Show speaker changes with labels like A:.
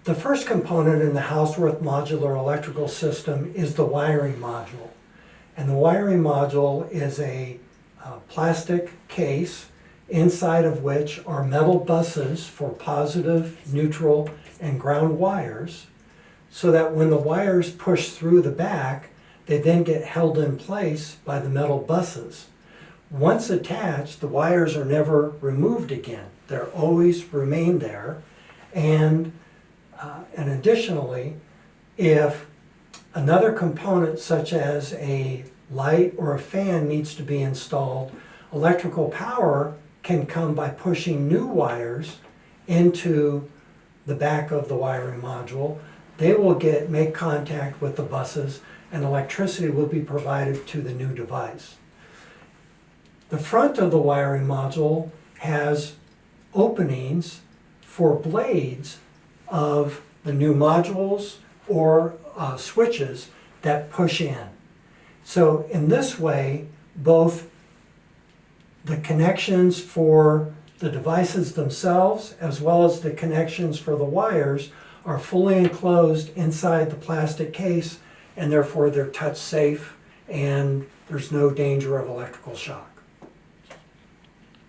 A: The first component in the Houseworth modular electrical system is the wiring module. And the wiring module is a plastic case inside of which are metal buses for positive, neutral, and ground wires, so that when the wires push through the back, they then get held in place by the metal buses. Once attached, the wires are never removed again. They're always remain there. And additionally, if another component such as a light or a fan needs to be installed, electrical power can come by pushing new wires into the back of the wiring module. They will make contact with the buses, and electricity will be provided to the new device. The front of the wiring module has openings for blades of the new modules or switches that push in. So in this way, both the connections for the devices themselves as well as the connections for the wires are fully enclosed inside the plastic case, and therefore they're touch safe and there's no danger of electrical shock.